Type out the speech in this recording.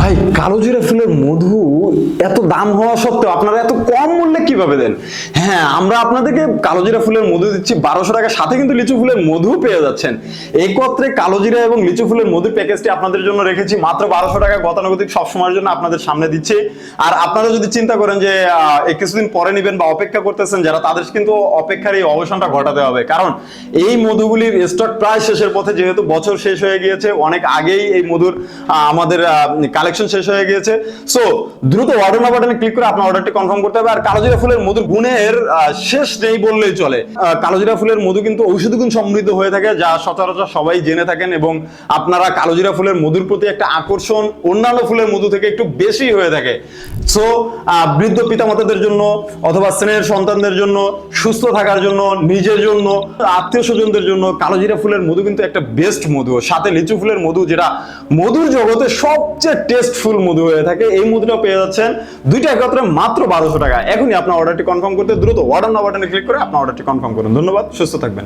ভাই কালোজিরা ফুলের মধু এত দাম হওয়া সত্ত্বেও আপনারা এত কম মূল্যে কিভাবে দেন? হ্যাঁ, আমরা আপনাদেরকে কালোজিরা ফুলের মধু দিচ্ছি 1200 টাকা, সাথে কিন্তু লিচু ফুলের মধু পেয়ে যাচ্ছেন। একত্রে কালোজিরা এবং লিচু ফুলের মধুর প্যাকেজটি আপনাদের জন্য রেখেছি মাত্র 1200 টাকা, গতানুগতিক সবসময়ের জন্য আপনাদের সামনে দিচ্ছি। আর আপনারা যদি চিন্তা করেন যে কিছুদিন পরে নেবেন বা অপেক্ষা করতেছেন যারা, তাদের কিন্তু অপেক্ষার এই অবসানটা ঘটাতে হবে, কারণ এই মধুগুলির স্টক প্রায় শেষের পথে। যেহেতু বছর শেষ হয়ে গিয়েছে, অনেক আগেই এই মধুর আমাদের কালেকশন শেষ হয়ে গিয়েছে। সো দ্রুত অর্ডার নাও বাটনে ক্লিক করে আপনার অর্ডারটি কনফার্ম করতে হবে। আর কালোজিরা ফুলের মধুর গুণের শেষ নেই বললেই চলে। কালোজিরা ফুলের মধু কিন্তু ঔষধি গুণ সমৃদ্ধ হয়ে থাকে, যা সচরাচর সবাই জেনে থাকেন, এবং আপনারা কালোজিরা ফুলের মধুর প্রতি একটা আকর্ষণ অন্যান্য ফুলের মধু থেকে একটু বেশি হয়ে থাকে। সো বৃদ্ধ পিতামাতাদের জন্য অথবা স্নেহের সন্তানদের জন্য, সুস্থ থাকার জন্য, নিজের জন্য, আত্মীয় স্বজনদের জন্য কালোজিরা ফুলের মধু কিন্তু একটা বেস্ট মধু। সাথে লিচু ফুলের মধু, যেটা মধুর জগতে সবচেয়ে টেস্টফুল মধু হয়ে থাকে, এই মধুটা পেয়ে যাচ্ছেন দুইটা একত্রে মাত্র 1200 টাকা। এখনই আপনার অর্ডারটি কনফার্ম করতে দ্রুত অর্ডার নাও বাটনে ক্লিক করে আপনার অর্ডারটি কনফার্ম করুন। ধন্যবাদ, সুস্থ থাকবেন।